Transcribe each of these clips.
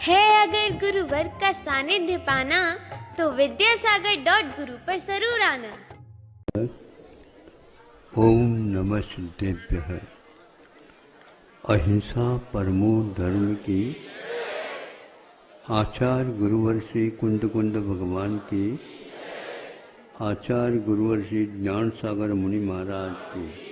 है अगर गुरुवर का सानिध्य पाना तो विद्यासागर.गुरु पर जरूर आना। ओम नमः सिद्धेभ्यः। अहिंसा परमो धर्म की आचार्य गुरुवर श्री कुंद कुंद भगवान की, आचार्य गुरुवर श्री ज्ञान सागर मुनि महाराज की।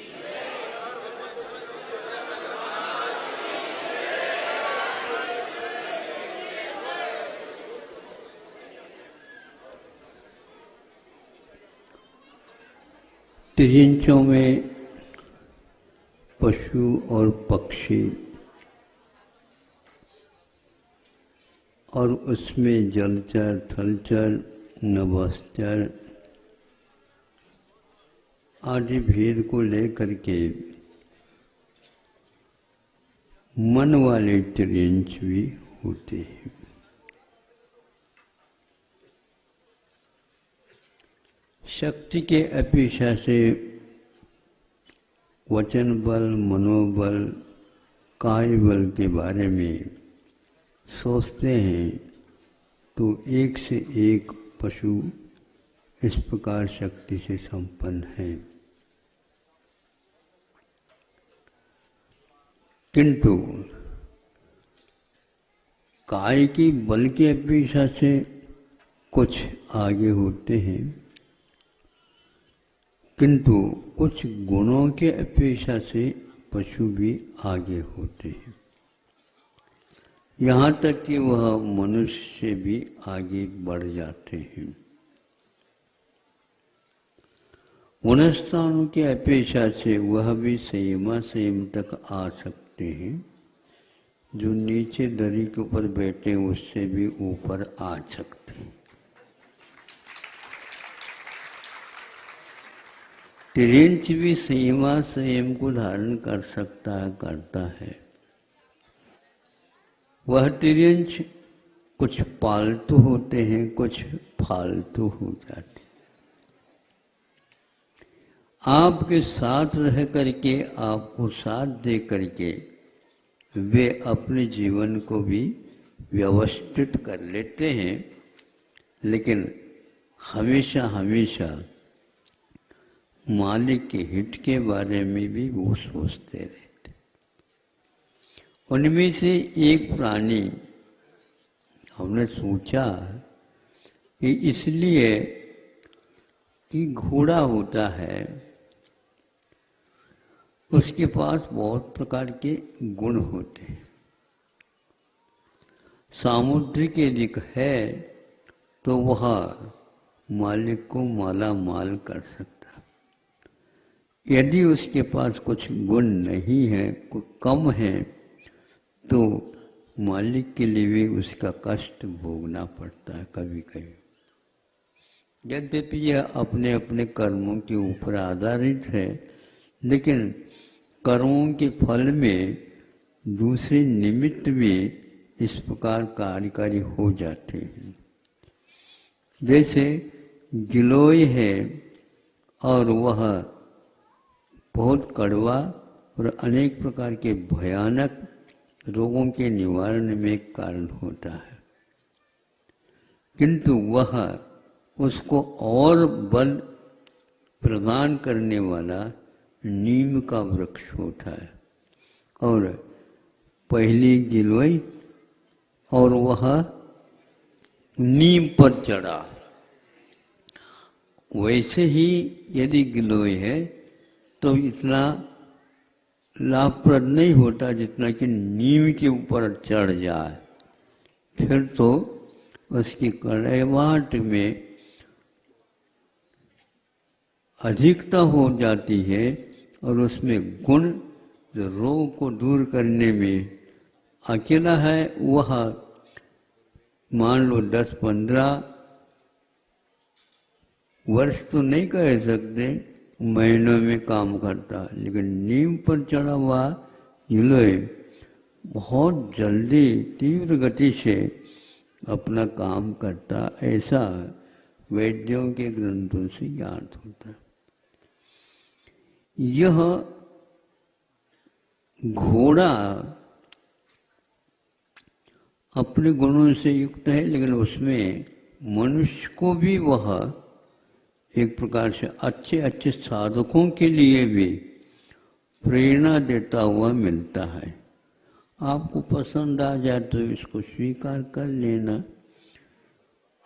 त्रिंचों में पशु और पक्षी और उसमें जलचर, थलचर, नभश्चर आदि भेद को लेकर के मन वाले त्रिंच भी होते हैं। शक्ति के अपेक्षा से वचन बल, मनोबल, काय बल के बारे में सोचते हैं तो एक से एक पशु इस प्रकार शक्ति से संपन्न है, किंतु काय की बल की अपेक्षा से कुछ आगे होते हैं, किंतु कुछ गुणों के अपेक्षा से पशु भी आगे होते हैं। यहाँ तक कि वह मनुष्य से भी आगे बढ़ जाते हैं। उन स्थानों की अपेक्षा से वह भी संयम तक आ सकते हैं। जो नीचे दरी के ऊपर बैठे उससे भी ऊपर आ सकते हैं। तिरंच भी संयम को धारण कर सकता है, करता है। वह तिरंच कुछ पालतू होते हैं, कुछ फालतू हो जाते। आपके साथ रह करके, आपको साथ दे करके वे अपने जीवन को भी व्यवस्थित कर लेते हैं, लेकिन हमेशा हमेशा मालिक के हित के बारे में भी वो सोचते रहते। उनमें से एक प्राणी हमने सोचा कि इसलिए कि घोड़ा होता है, उसके पास बहुत प्रकार के गुण होते हैं। सामुद्रिक यदि है तो वह मालिक को माला माल कर सकता। यदि उसके पास कुछ गुण नहीं है, कुछ कम है, तो मालिक के लिए भी उसका कष्ट भोगना पड़ता है कभी कभी। यद्यपि यह अपने अपने कर्मों के ऊपर आधारित है, लेकिन कर्मों के फल में दूसरे निमित्त भी इस प्रकार कार्यकारी हो जाते हैं। जैसे गिलोय है और वह बहुत कड़वा और अनेक प्रकार के भयानक रोगों के निवारण में कारण होता है, किंतु वह उसको और बल प्रदान करने वाला नीम का वृक्ष होता है। और पहली गिलोय और वह नीम पर चढ़ा। वैसे ही यदि गिलोय है तो इतना लाभप्रद नहीं होता जितना कि नीम के ऊपर चढ़ जाए। फिर तो उसकी कड़वाहट में अधिकता हो जाती है और उसमें गुण जो रोग को दूर करने में अकेला है, वह मान लो 10-15 वर्ष तो नहीं कह सकते, महीनों में काम करता, लेकिन नीम पर चढ़ा हुआ गिलोय बहुत जल्दी तीव्र गति से अपना काम करता, ऐसा वैद्यों के ग्रंथों से ज्ञात होता। यह घोड़ा अपने गुणों से युक्त है, लेकिन उसमें मनुष्य को भी वह एक प्रकार से अच्छे अच्छे साधकों के लिए भी प्रेरणा देता हुआ मिलता है। आपको पसंद आ जाए तो इसको स्वीकार कर लेना।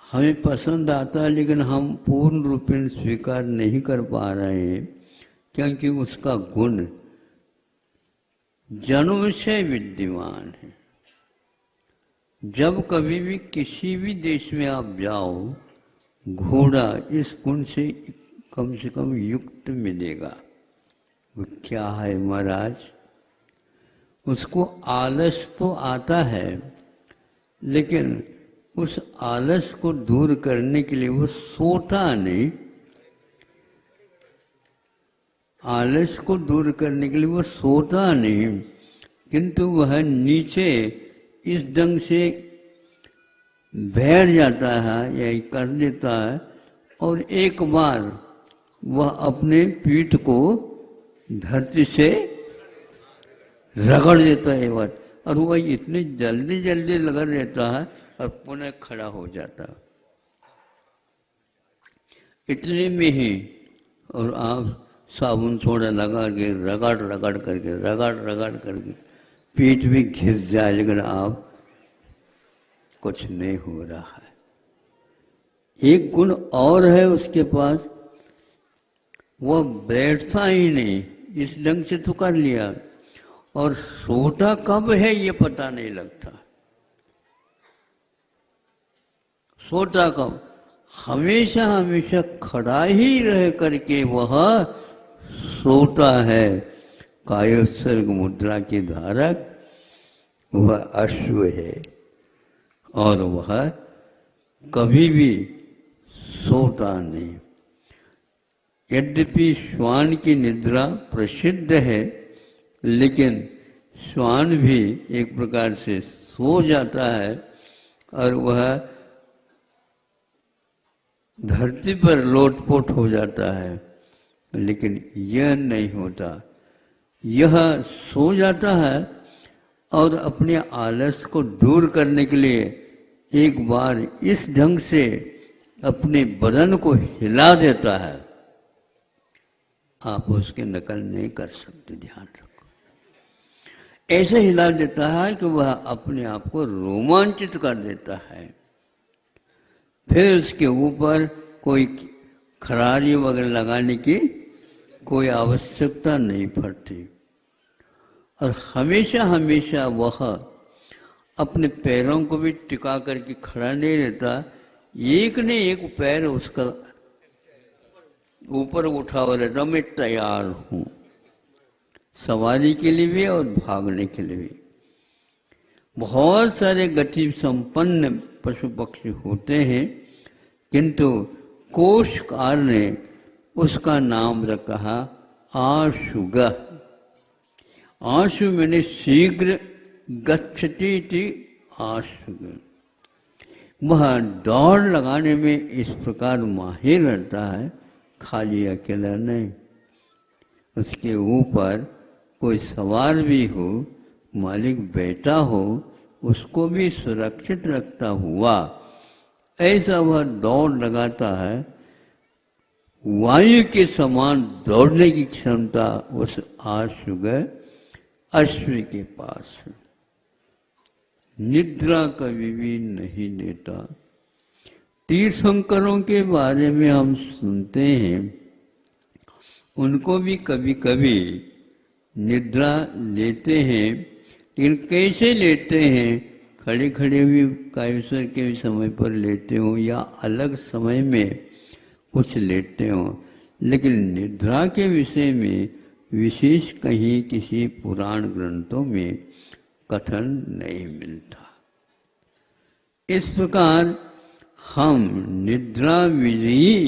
हमें पसंद आता है लेकिन हम पूर्ण रूप में स्वीकार नहीं कर पा रहे हैं, क्योंकि उसका गुण जन्म से विद्यमान है। जब कभी भी किसी भी देश में आप जाओ, घोड़ा इस गुण से कम युक्त मिलेगा। वो क्या है महाराज? उसको आलस तो आता है, लेकिन उस आलस को दूर करने के लिए वो सोता नहीं। आलस को दूर करने के लिए वो सोता नहीं, किंतु वह नीचे इस ढंग से बैठ जाता है या कर देता है, और एक बार वह अपने पीठ को धरती से रगड़ देता है बार, और वह इतनी जल्दी जल्दी रगड़ देता है और पुनः खड़ा हो जाता है। इतने में ही और आप साबुन थोड़ा लगा के रगड़ करके पीठ भी घिस जाए, लेकिन आप कुछ नहीं हो रहा है। एक गुण और है उसके पास, वह बैठता ही नहीं, इस ढंग से तो कर लिया, और सोता कब है ये पता नहीं लगता। सोता कब? हमेशा हमेशा खड़ा ही रह करके वह सोता है। कायोत्सर्ग मुद्रा के धारक वह अश्व है, और वह कभी भी सोता नहीं। यद्यपि श्वान की निद्रा प्रसिद्ध है, लेकिन श्वान भी एक प्रकार से सो जाता है और वह धरती पर लोटपोट हो जाता है, लेकिन यह नहीं होता। यह सो जाता है और अपने आलस को दूर करने के लिए एक बार इस ढंग से अपने बदन को हिला देता है। आप उसकी नकल नहीं कर सकते, ध्यान रखो। ऐसे हिला देता है कि वह अपने आप को रोमांचित कर देता है। फिर उसके ऊपर कोई खरारी वगैरह लगाने की कोई आवश्यकता नहीं पड़ती, और हमेशा हमेशा वह अपने पैरों को भी टिका करके खड़ा नहीं रहता। एक ने एक पैर उसका ऊपर उठा हुआ रहता, मैं तैयार हूँ सवारी के लिए भी और भागने के लिए भी। बहुत सारे गति संपन्न पशु पक्षी होते हैं, किंतु कोशकार ने उसका नाम रखा आशुग। आशु मैंने शीघ्र गच्छति थी आशुग। वह दौड़ लगाने में इस प्रकार माहिर रहता है, खाली अकेला नहीं। उसके ऊपर कोई सवार भी हो, मालिक बैठा हो, उसको भी सुरक्षित रखता हुआ ऐसा वह दौड़ लगाता है। वायु के समान दौड़ने की क्षमता उस आशुग अश्व के पास है। निद्रा कभी भी नहीं लेता। तीर्थंकरों के बारे में हम सुनते हैं, उनको भी कभी कभी निद्रा लेते हैं, लेकिन कैसे लेते हैं? खड़े खड़े भी कायेश्वर के भी समय पर लेते हो या अलग समय में कुछ लेते हो, लेकिन निद्रा के विषय में विशेष कहीं किसी पुराण ग्रंथों में कथन नहीं मिलता। इस प्रकार हम निद्रा विजयी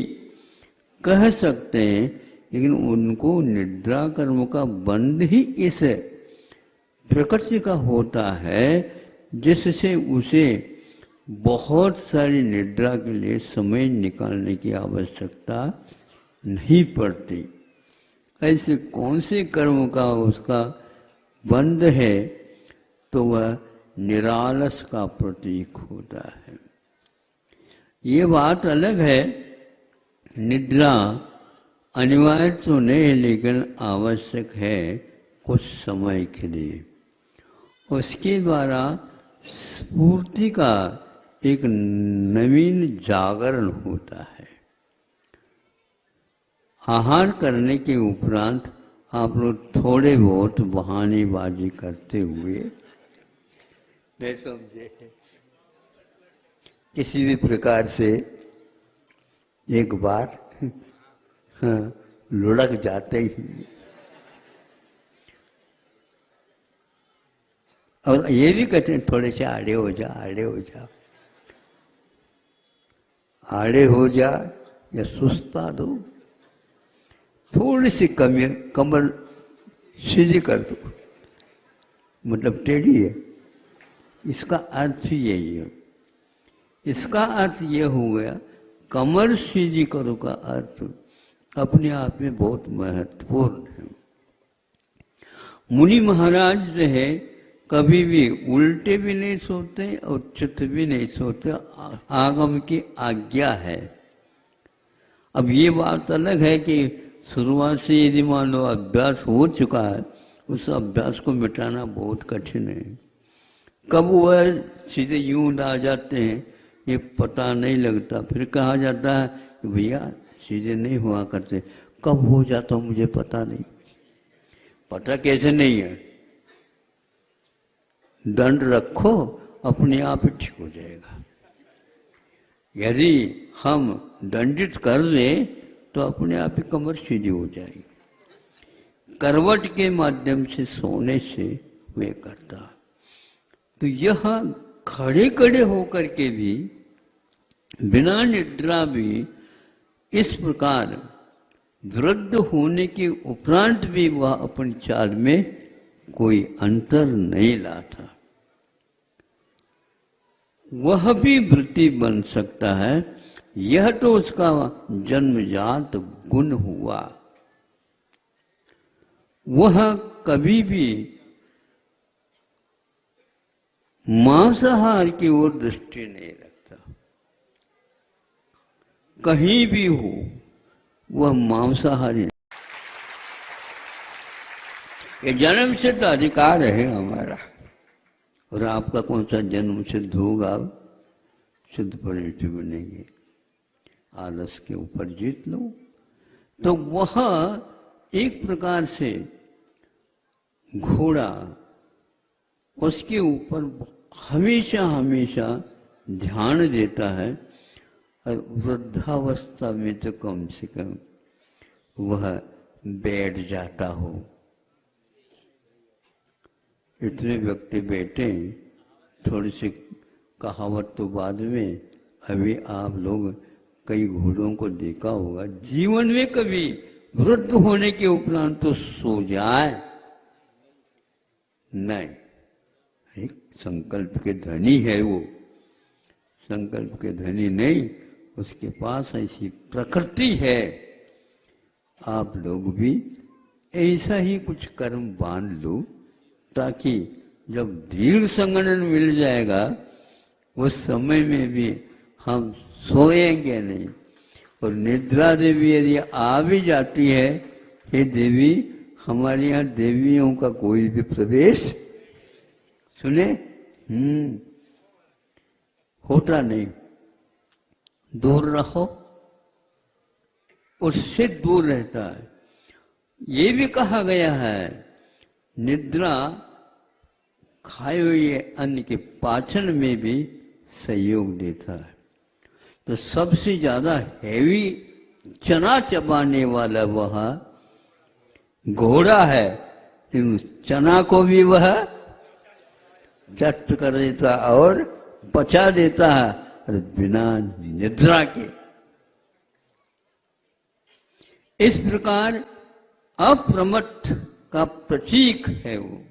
कह सकते हैं, लेकिन उनको निद्रा कर्म का बंध ही इस प्रकृति का होता है, जिससे उसे बहुत सारी निद्रा के लिए समय निकालने की आवश्यकता नहीं पड़ती। ऐसे कौन से कर्म का उसका बंध है? तो वह निरालस का प्रतीक होता है। ये बात अलग है, निद्रा अनिवार्य तो नहीं लेकिन आवश्यक है कुछ समय के लिए। उसके द्वारा स्फूर्ति का एक नवीन जागरण होता है। आहार करने के उपरांत आप लोग थोड़े बहुत बहानेबाजी करते हुए नहीं समझे, किसी भी प्रकार से एक बार लुढ़क जाते ही, और ये भी कहते हैं थोड़े से आड़े हो जा, आड़े हो जा, आड़े हो जा या सुस्ता दो, थोड़ी सी कमर सीधी कर दो, मतलब टेढ़ी है। इसका अर्थ यही है। इसका अर्थ ये हो गया, कमर सीधी करो का अर्थ अपने आप में बहुत महत्वपूर्ण है। मुनि महाराज जो है कभी भी उल्टे भी नहीं सोते और चित भी नहीं सोते, आगम की आज्ञा है। अब ये बात अलग है कि शुरुआत से यदि मान लो अभ्यास हो चुका है, उस अभ्यास को मिटाना बहुत कठिन है। कब वह सीधे यूं आ जाते हैं ये पता नहीं लगता, फिर कहा जाता है कि भैया सीधे नहीं हुआ करते, कब हो जाता मुझे पता नहीं। पता कैसे नहीं है? दंड रखो, अपने आप ही ठीक हो जाएगा। यदि हम दंडित कर दें तो अपने आप ही कमर सीधी हो जाएगी। करवट के माध्यम से सोने से वे करता। तो यह खड़े खड़े होकर के भी बिना निद्रा भी इस प्रकार वृद्ध होने के उपरांत भी वह अपनी चाल में कोई अंतर नहीं लाता। वह भी वृत्ति बन सकता है, यह तो उसका जन्मजात गुण हुआ। वह कभी भी मांसाहार की ओर दृष्टि नहीं रखता। कहीं भी हो वह मांसाहारी। ये जन्म सिद्ध अधिकार है हमारा, और आपका कौन सा जन्म सिद्ध होगा? सिद्ध परिणति बनेंगे। आलस के ऊपर जीत लो। तो वह एक प्रकार से घोड़ा उसके ऊपर हमेशा हमेशा ध्यान देता है, और वृद्धावस्था में तो कम से कम वह बैठ जाता हो। इतने व्यक्ति बैठे, थोड़ी सी कहावत तो बाद में। अभी आप लोग कई घोड़ों को देखा होगा, जीवन में कभी वृद्ध होने के उपरांत तो सो जाए नहीं। एक संकल्प के धनी है वो, संकल्प के धनी नहीं, उसके पास ऐसी प्रकृति है। आप लोग भी ऐसा ही कुछ कर्म बांध लो, ताकि जब दीर्घ संगठन मिल जाएगा उस समय में भी हम सोएंगे नहीं। और निद्रा देवी यदि आ भी जाती है, हे देवी, हमारे यहाँ देवियों का कोई भी प्रवेश सुने होता नहीं। दूर रहो, उससे दूर रहता है। ये भी कहा गया है, निद्रा खाए हुए अन्न के पाचन में भी सहयोग देता है। तो सबसे ज्यादा हैवी चना चबाने वाला वह घोड़ा है, लेकिन चना को भी वह चट कर देता और पचा देता है, और बिना निद्रा के। इस प्रकार अप्रमत्त का प्रतीक है वो।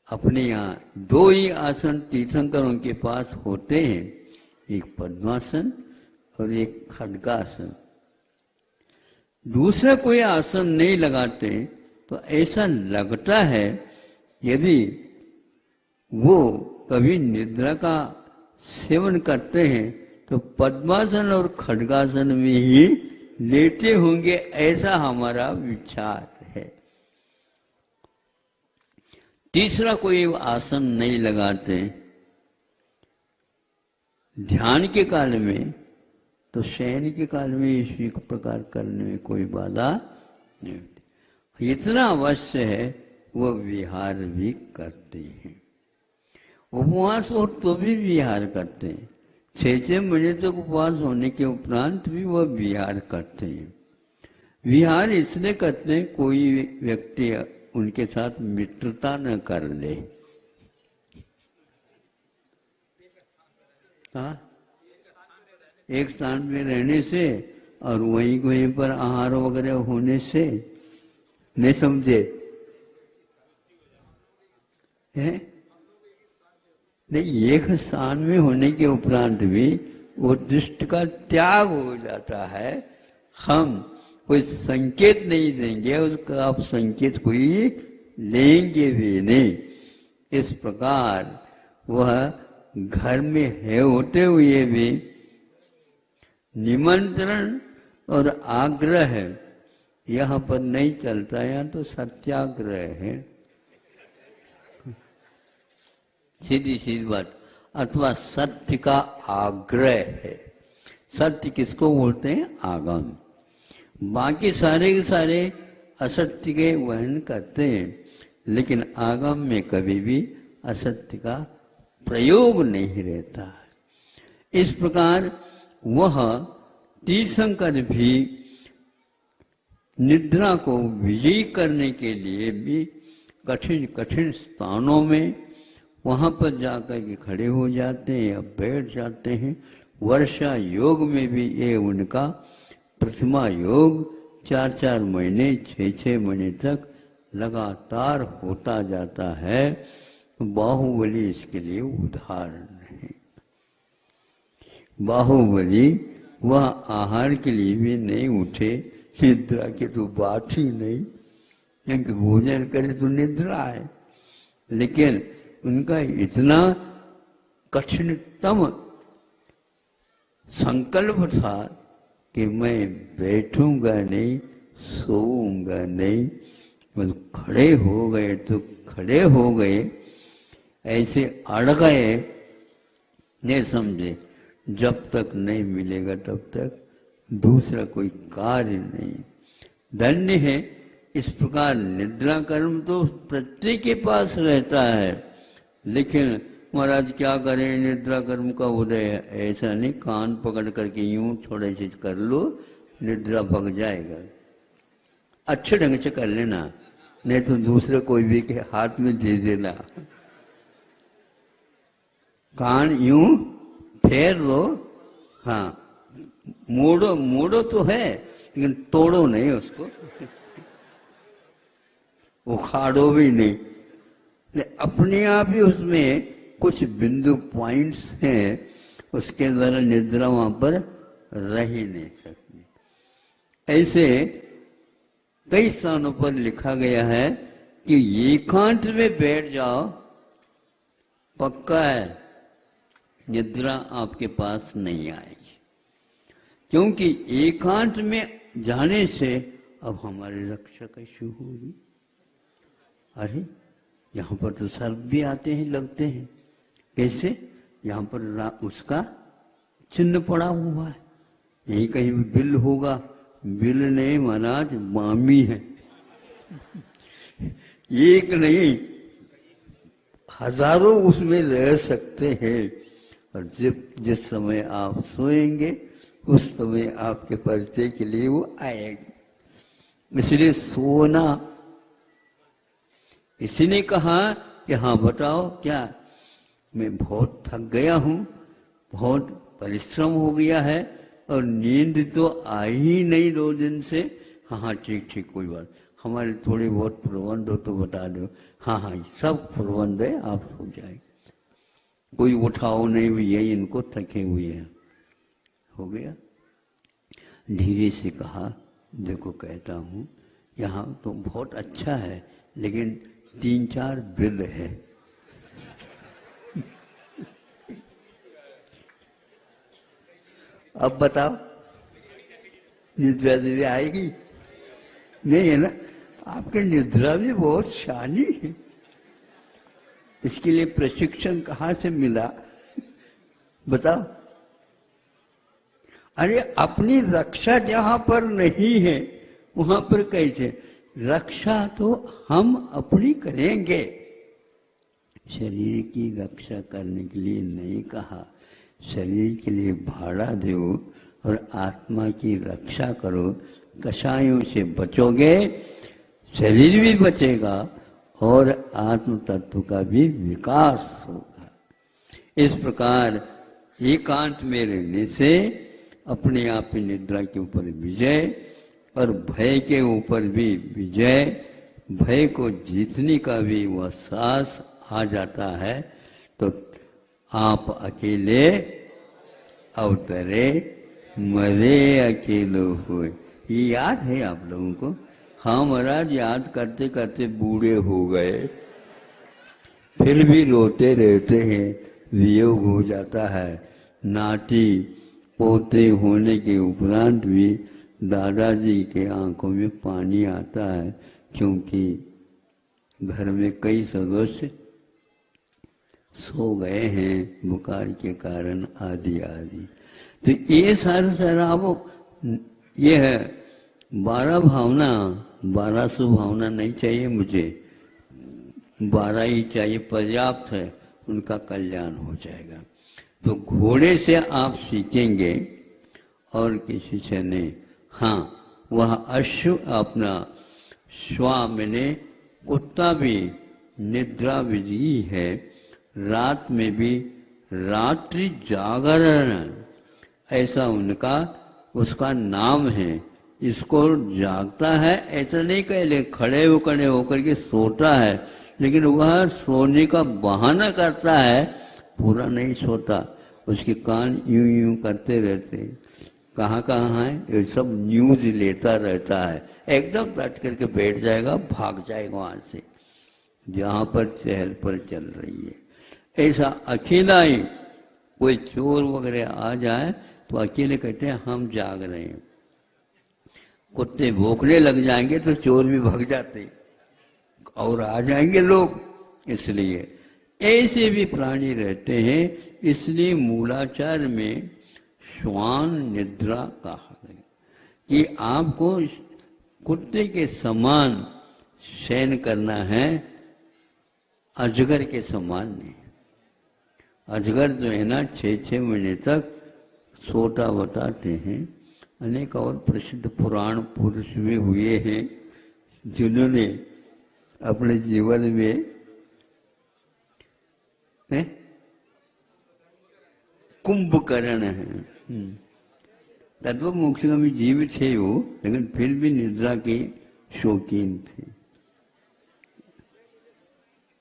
अपने यहाँ दो ही आसन तीर्थंकरों के पास होते हैं, एक पद्मासन और एक खड्गासन। दूसरा कोई आसन नहीं लगाते। तो ऐसा लगता है यदि वो कभी निद्रा का सेवन करते हैं तो पद्मासन और खड्गासन में ही लेटे होंगे, ऐसा हमारा विचार है। तीसरा कोई आसन नहीं लगाते ध्यान के काल में, तो शयन के काल में इसी प्रकार करने में कोई बाधा नहीं होती। इतना अवश्य है वह विहार भी करते हैं। उपवास हो तो भी विहार करते हैं, 6 महीने तक उपवास होने के उपरांत भी वह विहार करते हैं। विहार इसलिए करते हैं कोई व्यक्ति उनके साथ मित्रता न कर ले। हाँ, एक स्थान में रहने से और वहीं पर आहार वगैरह होने से, नहीं समझे है? नहीं, एक स्थान में होने के उपरांत भी वो दृष्टि का त्याग हो जाता है। हम कोई संकेत नहीं देंगे, उसका आप संकेत कोई लेंगे भी नहीं। इस प्रकार वह घर में है होते हुए भी निमंत्रण और आग्रह यहाँ पर नहीं चलता, यहाँ तो सत्याग्रह है, सीधी सीधी बात, अथवा सत्य का आग्रह है। सत्य किसको बोलते हैं? आगम। बाकी सारे के सारे असत्य के वहन करते हैं, लेकिन आगम में कभी भी असत्य का प्रयोग नहीं रहता है। इस प्रकार वह तीर्थंकर भी निद्रा को विजयी करने के लिए भी कठिन कठिन स्थानों में वहाँ पर जाकर के खड़े हो जाते हैं या बैठ जाते हैं। वर्षा योग में भी ये उनका प्रतिमा योग 4-4 महीने 6-6 महीने तक लगातार होता जाता है। बाहुबली इसके लिए उदाहरण है। बाहुबली वह आहार के लिए भी नहीं उठे, निद्रा की तो बात ही नहीं, क्योंकि भोजन करे तो निद्रा है। लेकिन उनका इतना कठिनतम संकल्प था कि मैं बैठूंगा नहीं, सोऊंगा नहीं, बस खड़े हो गए तो खड़े हो गए, ऐसे अड़ गए, नहीं समझे जब तक नहीं मिलेगा तब तक दूसरा कोई कार्य नहीं। धन्य है। इस प्रकार निद्रा कर्म तो प्रत्येक के पास रहता है, लेकिन महाराज क्या करें, निद्रा कर्म का उदय है, ऐसा नहीं कान पकड़ करके यूं थोड़े से कर लो, निद्रा भग जाएगा। अच्छे ढंग से कर लेना, नहीं तो दूसरे कोई भी के हाथ में दे देना। कान यूं फेर लो, हाँ, मोड़ो मोड़ो तो है, लेकिन तोड़ो नहीं उसको, उखाड़ो भी नहीं। अपने आप ही उसमें कुछ बिंदु पॉइंट्स हैं, उसके द्वारा निद्रा वहां पर रह ही नहीं सकती। ऐसे कई स्थानों पर लिखा गया है कि एकांत में बैठ जाओ, पक्का है निद्रा आपके पास नहीं आएगी। क्योंकि एकांत में जाने से अब हमारी रक्षा कैसी होगी? अरे यहाँ पर तो सर्प भी आते हैं, लगते हैं। कैसे? यहाँ पर उसका चिन्ह पड़ा हुआ है, यही कहीं बिल होगा। बिल नहीं महाराज, मामी है। एक नहीं, हजारों उसमें रह सकते हैं। और जिस समय आप सोएंगे उस समय आपके परिचय के लिए वो आएगी। इसलिए सोना, इसी ने कहा कि हाँ बताओ क्या, मैं बहुत थक गया हूँ, बहुत परिश्रम हो गया है और नींद तो आई ही नहीं 2 दिन से। हाँ हाँ ठीक ठीक, कोई बात, हमारे थोड़े बहुत प्रबंध हो तो बता दो। हाँ हाँ सब प्रबंध है, आप सो जाए, कोई उठाओ नहीं, भैया इनको थके हुए हैं। हो गया। धीरे से कहा, देखो कहता हूँ यहाँ तो बहुत अच्छा है, लेकिन 3-4 बिल है। अब बताओ, निद्रा देवी आएगी? नहीं है ना। आपके निद्रा भी बहुत शानी है। इसके लिए प्रशिक्षण कहाँ से मिला बताओ? अरे अपनी रक्षा जहां पर नहीं है वहां पर कैसे? रक्षा तो हम अपनी करेंगे। शरीर की रक्षा करने के लिए नहीं कहा, शरीर के लिए भाड़ा दो और आत्मा की रक्षा करो। कषायों से बचोगे, शरीर भी बचेगा और आत्म तत्व का भी विकास होगा। इस प्रकार एकांत में रहने से अपने आप ही निद्रा के ऊपर विजय और भय के ऊपर भी विजय, भय को जीतने का भी वह साहस आ जाता है। तो आप अकेले अवतरे मरे अकेलो हुए। ये याद है आप लोगों को? हाँ महाराज, याद करते करते बूढ़े हो गए, फिर भी रोते रहते हैं, वियोग हो जाता है। नाती पोते होने के उपरांत भी दादाजी के आंखों में पानी आता है, क्योंकि घर में कई सदस्य सो गए हैं बुखार के कारण आदि आदि। तो ये सारा वो ये है 12 भावना, 1200 भावना नहीं चाहिए मुझे, 12 ही चाहिए, पर्याप्त है, उनका कल्याण हो जाएगा। तो घोड़े से आप सीखेंगे और किसी से नहीं। हाँ, वह अश्व अपना स्वामी ने कुत्ता भी निद्रा विधि है, रात में भी रात्रि जागरण ऐसा उनका उसका नाम है। इसको जागता है ऐसा नहीं कह ले, खड़े होकर के सोता है, लेकिन वह सोने का बहाना करता है, पूरा नहीं सोता। उसके कान यूं यूं करते रहते हैं, कहाँ कहाँ है ये सब न्यूज लेता रहता है। एकदम बैठ करके बैठ जाएगा, भाग जाएगा वहां से जहाँ पर चहल पहल चल रही है। ऐसा अकेला ही कोई चोर वगैरह आ जाए तो अकेले कहते हैं हम जाग रहे हैं। कुत्ते भौंकने लग जाएंगे तो चोर भी भाग जाते और आ जाएंगे लोग। इसलिए ऐसे भी प्राणी रहते हैं, इसलिए मूलाचार में श्वान निद्रा कहा गया कि आपको कुत्ते के समान शयन करना है, अजगर के समान नहीं। अजगर जो है ना 6-6 महीने तक सोता बताते हैं। अनेक और प्रसिद्ध पुराण पुरुष भी हुए हैं जिन्होंने अपने जीवन में कुंभकर्ण है, तत्व मोक्षगामी जीव थे वो, लेकिन फिर भी निद्रा के शौकीन थे।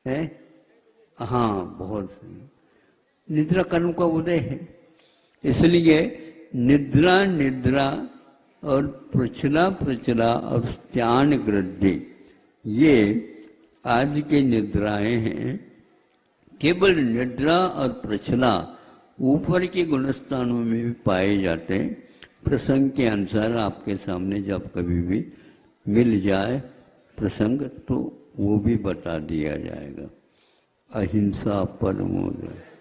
है? हाँ, बहुत निद्रा कर्म का उदय है। इसलिए निद्रा और प्रचला और त्यान गृद्धि, ये आज की निद्राएं हैं। केवल निद्रा और प्रचला ऊपर के गुणस्थानों में भी पाए जाते हैं। प्रसंग के अनुसार आपके सामने जब कभी भी मिल जाए प्रसंग तो वो भी बता दिया जाएगा। अहिंसा परमो धर्म।